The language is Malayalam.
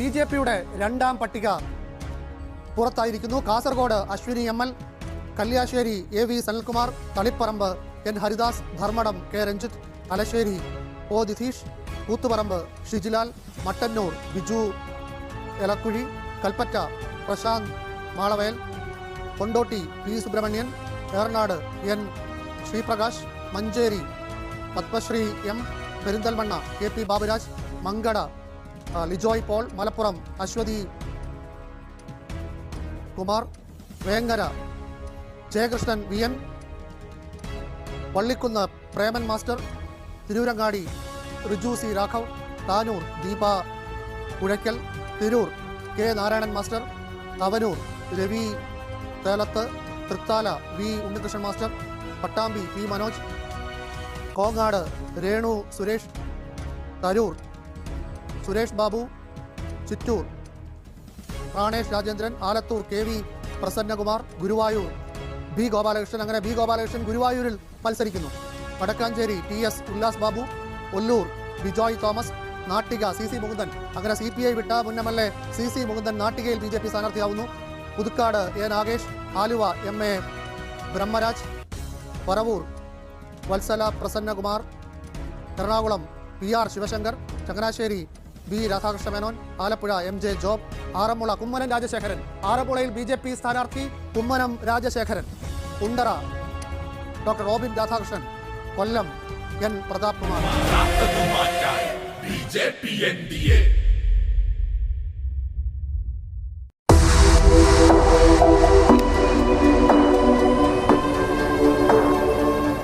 BJPയുടെ രണ്ടാം പട്ടിക പുറത്തായിരിക്കുന്നു. Kasaragod Ashwini ML, Kalliasseri AV Sanalkumar, Taliparamba N Haridas, Dharmadam K Ranjith, Thalassery O Dithish, Koothuparamba Shijilal, Mattannur Biju Elakkuzhi, Kalpetta Prashanth Malavayal, Kondotty P Subrahmanyan, Eranad N Sreeprakash, Manjeri Padmashri M, Perinthalmanna KP Baburaj, Mankada Lijoy Paul, Malappuram Aswathi Kumar, Vengara Jayakrishnan VN, Pallikkunnu Preman master, Tirurangadi Riju C Raghav, Tanur Deepa Puzhakkal, Tirur K Narayanan master, Thavanur Ravi Thelath, Thrithala V Unnikrishnan master, Pattambi P Manoj, Kongad Renu Suresh, Tarur Suresh Babu, Chittur Pranesh Rajendran, Alathur KV Prasannakumar, Guruvayur B Gopalakrishnan. അങ്ങനെ B ഗോപാലകൃഷ്ണൻ ഗുരുവായൂരിൽ മത്സരിക്കുന്നു. Vadakkanchery TS Ullas Babu, Ollur Bijoy Thomas, Nattika CC Mukundan. അങ്ങനെ CPI വിട്ട മുൻ MLA CC മുകുന്ദൻ നാട്ടികയിൽ BJP സ്ഥാനാർത്ഥിയാവുന്നു. Puthukkad A Nagesh, Aluva MA Brahmaraj, Paravur Vatsala Prasannakumar, Ernakulam PR Sivasankar, Changanassery B Radhakrishna Menon, Alappuzha MJ Job, Aranmula Kummanam Rajasekharan. ആറന്മുളയിൽ BJP സ്ഥാനാർത്ഥി Kummanam Rajasekharan. Kundara doctor Robin Radhakrishnan, Kollam N Pratap Kumar.